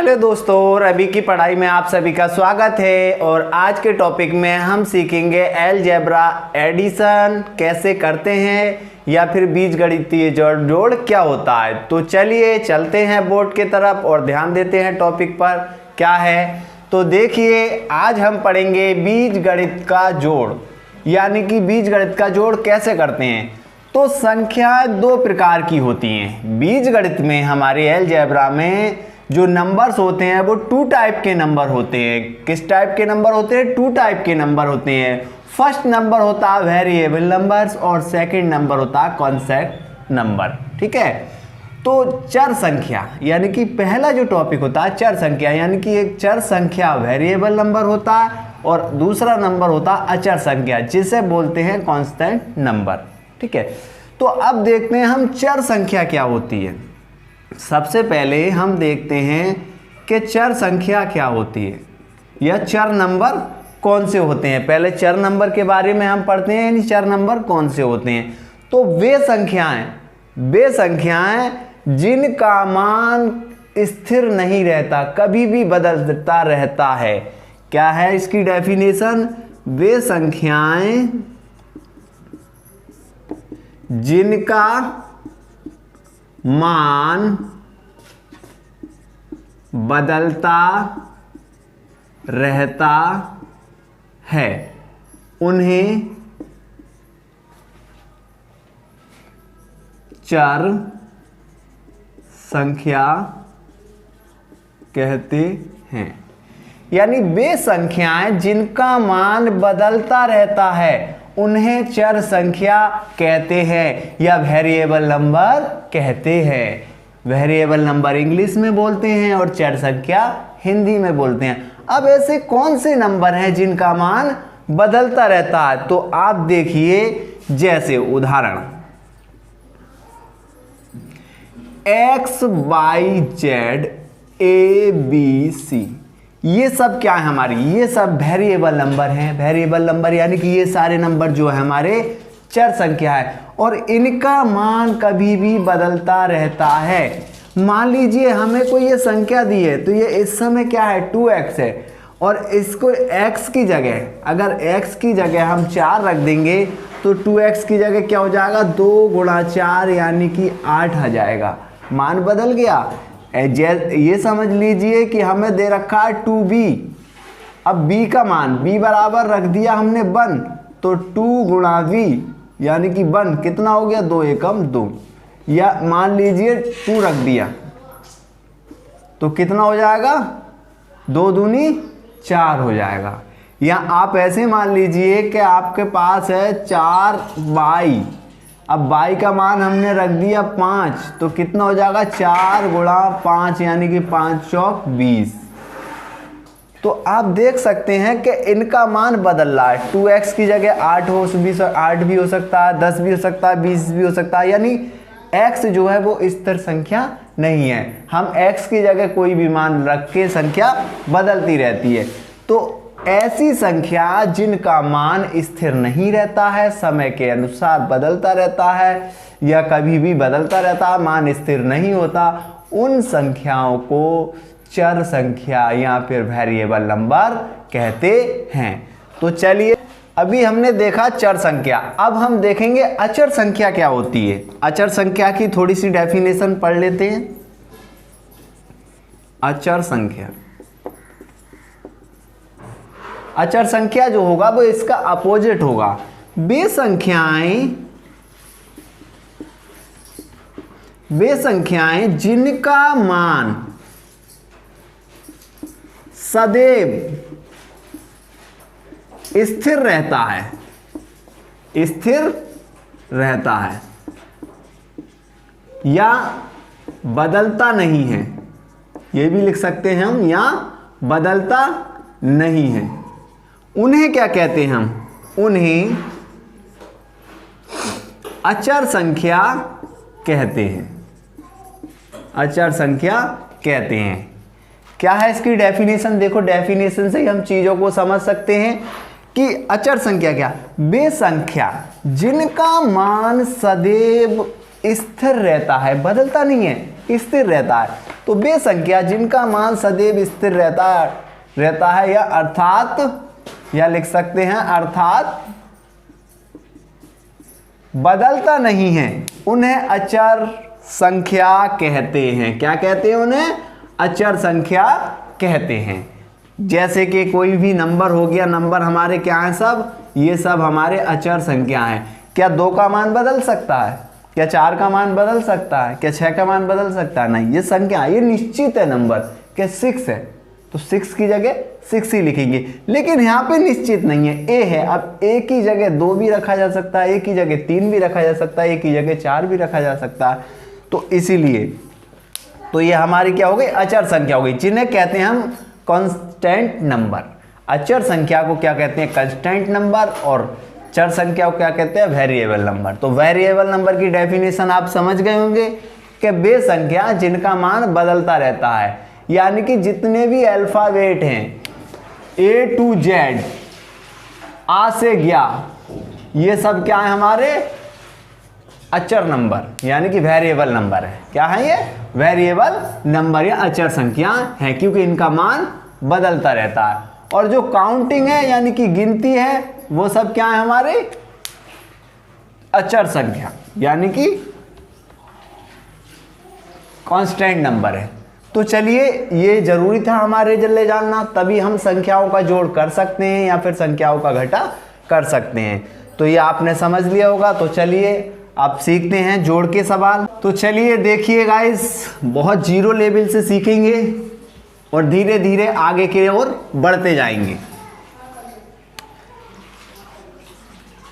Hello दोस्तों, और अभी की पढ़ाई में आप सभी का स्वागत है। और आज के टॉपिक में हम सीखेंगे अलजेब्रा एडिशन कैसे करते हैं या फिर बीजगणितीय जोड़ क्या होता है। तो चलिए चलते हैं बोर्ड की तरफ और ध्यान देते हैं टॉपिक पर क्या है। तो देखिए, आज हम पढ़ेंगे बीजगणित का जोड़, यानी कि बीजगणित का जोड़ कैसे करते हैं। तो संख्या दो प्रकार की होती हैं बीजगणित में। हमारे अलजेब्रा में जो नंबर्स होते हैं वो टू टाइप के नंबर होते हैं। किस टाइप के नंबर होते हैं? टू टाइप के नंबर होते हैं। फर्स्ट नंबर होता है वेरिएबल नंबर्स और सेकंड नंबर होता है कॉन्स्टेंट नंबर। ठीक है, तो चर संख्या यानी कि पहला जो टॉपिक होता है चर संख्या, यानी कि एक चर संख्या वेरिएबल नंबर होता है और दूसरा नंबर होता है अचर संख्या, जिसे बोलते हैं कांस्टेंट नंबर। ठीक है, तो अब देखते हैं हम चर संख्या क्या होती है। सबसे पहले हम देखते हैं कि चर संख्या क्या होती है या चर नंबर कौन से होते हैं। पहले चर नंबर के बारे में हम पढ़ते हैं, यानी चर नंबर कौन से होते हैं। तो वे संख्याएं जिनका मान स्थिर नहीं रहता, कभी भी बदलता रहता है। क्या है इसकी डेफिनेशन? वे संख्याएं जिनका मान बदलता रहता है, उन्हें चर संख्या कहते हैं। यानी वे संख्याएं जिनका मान बदलता रहता है उन्हें चर संख्या कहते हैं या वेरिएबल नंबर कहते हैं। वेरिएबल नंबर इंग्लिश में बोलते हैं और चर संख्या हिंदी में बोलते हैं। अब ऐसे कौन से नंबर हैं जिनका मान बदलता रहता है? तो आप देखिए, जैसे उदाहरण x, y, z, a, b, c, ये सब क्या है हमारी? ये सब वेरिएबल नंबर हैं। वेरिएबल नंबर यानी कि ये सारे नंबर जो है हमारे चर संख्या है और इनका मान कभी भी बदलता रहता है। मान लीजिए हमें कोई ये संख्या दी है, तो ये इस समय क्या है? 2x है, और इसको x की जगह, अगर x की जगह हम 4 रख देंगे तो 2x की जगह क्या हो जाएगा? 2 गुणा 4 यानी कि 8 आ जाएगा। मान बदल गया। ये समझ लीजिए कि हमें दे रखा है 2b। अब b का मान b बराबर रख दिया हमने 1, तो 2 गुणा v यानी कि 1 कितना हो गया? 2 एकम 2। या मान लीजिए 2 रख दिया तो कितना हो जाएगा? 2 दूनी 4 हो जाएगा। या आप ऐसे मान लीजिए कि आपके पास है 4y, अब y का मान हमने रख दिया 5, तो कितना हो जाएगा? 4 गुणा 5 यानी कि 5 चौक 20। तो आप देख सकते हैं कि इनका मान बदल रहा है। 2x की जगह 8 भी हो सकता है, 10 भी हो सकता है, 20 भी हो सकता है। यानी x जो है वो स्थिर संख्या नहीं है। हम x की जगह कोई भी मान रख के संख्या बदलती रहती है। तो ऐसी संख्या जिनका मान स्थिर नहीं रहता है, समय के अनुसार बदलता रहता है या कभी भी बदलता रहता है, मान स्थिर नहीं होता, उन संख्याओं को चर संख्या या फिर वेरिएबल नंबर कहते हैं। तो चलिए, अभी हमने देखा चर संख्या, अब हम देखेंगे अचर संख्या क्या होती है। अचर संख्या की थोड़ी सी डेफिनेशन पढ़ लेते हैं। अचर संख्या, अचर संख्या जो होगा वो इसका अपोजिट होगा। वे संख्याएं जिनका मान सदैव स्थिर रहता है या बदलता नहीं है, ये भी लिख सकते हैं हम, या बदलता नहीं है, उन्हें क्या कहते हैं हम? उन्हें अचर संख्या कहते हैं। अचर संख्या कहते हैं। क्या है इसकी डेफिनेशन? देखो, डेफिनेशन से ही हम चीजों को समझ सकते हैं कि अचर संख्या क्या? वे संख्या जिनका मान सदैव स्थिर रहता है, बदलता नहीं है, स्थिर रहता है। तो वे संख्या जिनका मान सदैव स्थिर रहता है या अर्थात या लिख सकते हैं अर्थात बदलता नहीं है, उन्हें अचर संख्या कहते हैं। क्या कहते हैं? उन्हें अचर संख्या कहते हैं। जैसे कि कोई भी नंबर हो गया, नंबर हमारे क्या हैं? सब ये सब हमारे अचर संख्या हैं। क्या 2 का मान बदल सकता है? क्या 4 का मान बदल सकता है? क्या 6 का मान बदल सकता है? नहीं, ये संख्या, ये निश्चित है नंबर। क्या 6 है तो 6 की जगह 6 ही लिखेंगे, लेकिन यहाँ पे निश्चित नहीं है, ए है। अब ए की जगह 2 भी रखा जा सकता है, ए की जगह 3 भी रखा जा सकता है, ए की जगह 4 भी रखा जा सकता है। तो इसीलिए तो ये हमारी क्या हो गई? अचर संख्या हो गई, जिन्हें कहते हैं हम कांस्टेंट नंबर। अचर संख्या को क्या कहते हैं? कांस्टेंट नंबर, और चर संख्या को क्या कहते हैं? Variable number. तो वेरिएबल नंबर की डेफिनेशन आप समझ गए होंगे कि वे संख्या जिनका मान बदलता रहता है, यानी कि जितने भी अल्फाबेट हैं A to Z, आ से ज्ञा, ये सब क्या है? हमारे अचर नंबर, यानी कि वेरिएबल नंबर है। क्या है ये? वेरिएबल नंबर या अचर संख्या है, क्योंकि इनका मान बदलता रहता है। और जो काउंटिंग है यानी कि गिनती है, वो सब क्या है? हमारे अचर संख्या, यानी कि कांस्टेंट नंबर है। तो चलिए, ये जरूरी था हमारे लिए जानना, तभी हम संख्याओं का जोड़ कर सकते हैं या फिर संख्याओं का घटा कर सकते हैं। तो ये आपने समझ लिया होगा। तो चलिए अब सीखते हैं जोड़ के सवाल। तो चलिए देखिए गाइस, बहुत जीरो लेवल से सीखेंगे और धीरे धीरे आगे की ओर बढ़ते जाएंगे।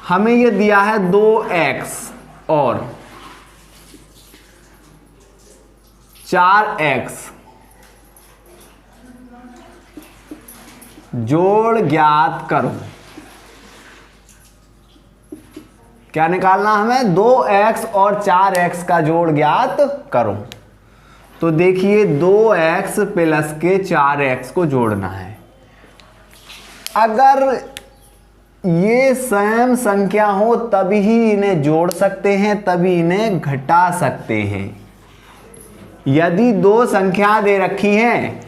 हमें ये दिया है 2x और 4x, जोड़ ज्ञात करो। क्या निकालना हमें? 2x और 4x का जोड़ ज्ञात करो। तो देखिए 2x प्लस के 4x को जोड़ना है। अगर ये सेम संख्या हो तभी ही इन्हें जोड़ सकते हैं, तभी इन्हें घटा सकते हैं। यदि 2 संख्या दे रखी हैं,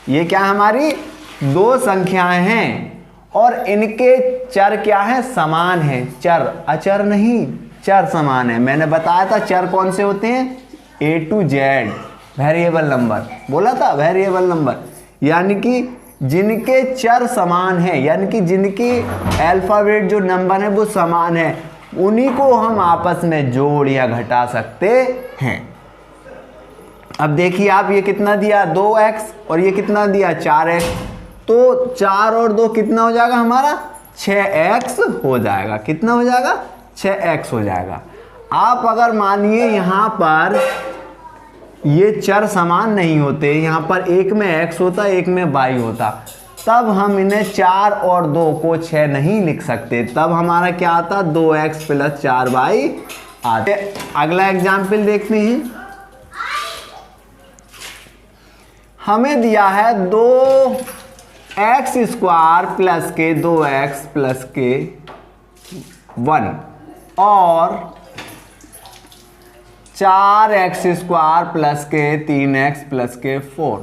ये क्या हमारी 2 संख्याएं हैं और इनके चर क्या है? समान है। चर, अचर नहीं, चर समान है। मैंने बताया था चर कौन से होते हैं? A to Z, variable number बोला था, वेरिएबल नंबर, यानी कि जिनके चर समान है, यानी कि जिनके अल्फाबेट जो नंबर है वो समान है, उन्हीं को हम आपस में जोड़ या घटा सकते हैं। अब देखिए आप, ये कितना दिया? 2x और ये कितना दिया? 4x। तो 4 और 2 कितना हो जाएगा हमारा? 6x हो जाएगा। कितना हो जाएगा? 6x हो जाएगा। आप अगर मानिए यहाँ पर ये चर समान नहीं होते, यहाँ पर एक में x होता, एक में y होता, तब हम इन्हें 4 और 2 को 6 नहीं लिख सकते। तब हमारा क्या आता? 2x प्लस 4y आते। अगला एग्जाम्पल देखते हैं। हमें दिया है 2x स्क्वायर प्लस के 2x प्लस के 1 और 4x स्क्वायर प्लस के 3x प्लस के 4।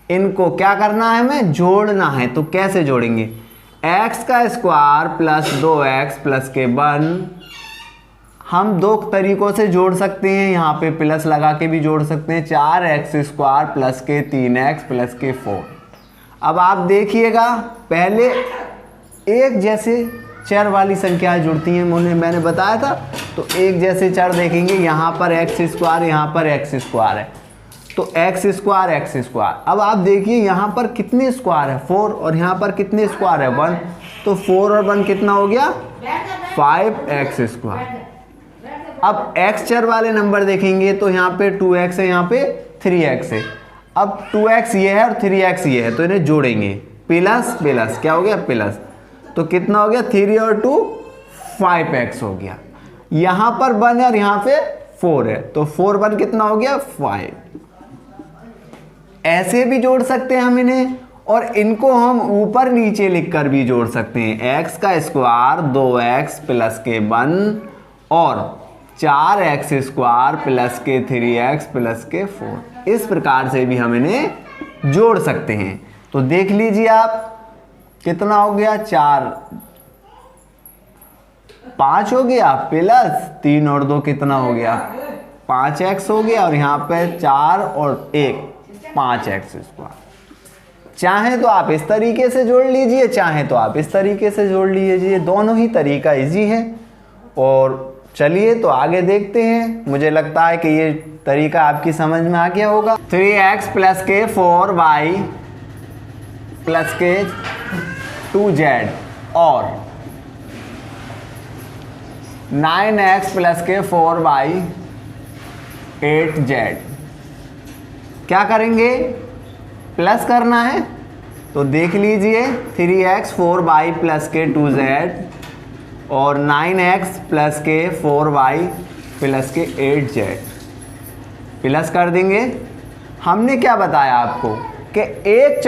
इनको क्या करना है? हमें जोड़ना है। तो कैसे जोड़ेंगे? x का स्क्वायर प्लस 2x प्लस के 1 हम 2 तरीकों से जोड़ सकते हैं। यहाँ पे प्लस लगा के भी जोड़ सकते हैं। 4x स्क्वायर प्लस के 3x प्लस के 4। अब आप देखिएगा, पहले एक जैसे चर वाली संख्या जुड़ती हैं, मैंने बताया था। तो एक जैसे चर देखेंगे, यहाँ पर एक्स स्क्वायर, यहाँ पर एक्स स्क्वायर है, तो एक्स स्क्वायर एक्स स्क्वायर। अब आप देखिए यहाँ पर कितने स्क्वायर है? 4, और यहाँ पर कितने स्क्वायर है? 1। तो 4 और 1 कितना हो गया? 5x square. अब x चर वाले नंबर देखेंगे तो यहाँ पे 2x है, यहाँ पे 3x है। अब 2x ये है और 3x ये है, तो इन्हें जोड़ेंगे। प्लस प्लस क्या हो गया? प्लस। तो कितना हो गया? 3 और 2 5x हो गया। यहाँ पर 1 है और यहाँ पे 4 है, तो 4 1 कितना हो गया? 5। ऐसे भी जोड़ सकते हैं हम इन्हें, और इनको हम ऊपर नीचे लिखकर भी जोड़ सकते हैं। x का स्क्वायर 2x प्लस के 1 और 4x² प्लस के 3x प्लस के 4। इस प्रकार से भी हम इन्हें जोड़ सकते हैं। तो देख लीजिए आप कितना हो गया, 4 5 हो गया, प्लस 3 और 2 कितना हो गया, 5x हो गया, और यहाँ पे 4 और 1 5x²। चाहे तो आप इस तरीके से जोड़ लीजिए, चाहे तो आप इस तरीके से जोड़ लीजिए, दोनों ही तरीका इजी है। और चलिए तो आगे देखते हैं। मुझे लगता है कि ये तरीका आपकी समझ में आ गया होगा। 3x प्लस के 4y प्लस के 2z और 9x प्लस के 4y 8z। क्या करेंगे, प्लस करना है। तो देख लीजिए 3x 4y प्लस के 2z और 9x प्लस के 4y प्लस के 8z प्लस कर देंगे। हमने क्या बताया आपको कि एक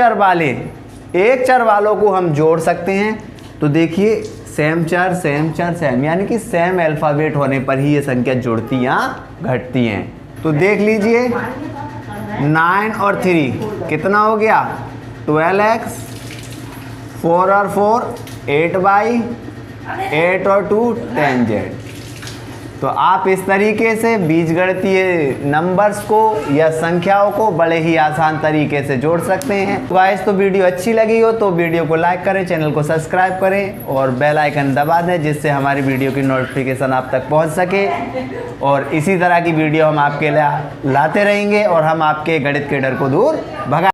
चर वालों को हम जोड़ सकते हैं। तो देखिए सेम चर सेम, यानी कि सेम अल्फ़ाबेट होने पर ही ये संख्या जुड़ती या घटती हैं। तो देख लीजिए 9 और 3 कितना हो गया, 12x, 4 और 4 8y, 8 और 2 10z। तो आप इस तरीके से बीजगणितीय नंबर्स को या संख्याओं को बड़े ही आसान तरीके से जोड़ सकते हैं। तो गाइस, तो वीडियो अच्छी लगी हो तो वीडियो को लाइक करें, चैनल को सब्सक्राइब करें और बेल आइकन दबा दें, जिससे हमारी वीडियो की नोटिफिकेशन आप तक पहुंच सके। और इसी तरह की वीडियो हम आपके लिए लाते रहेंगे और हम आपके गणित के डर को दूर भगा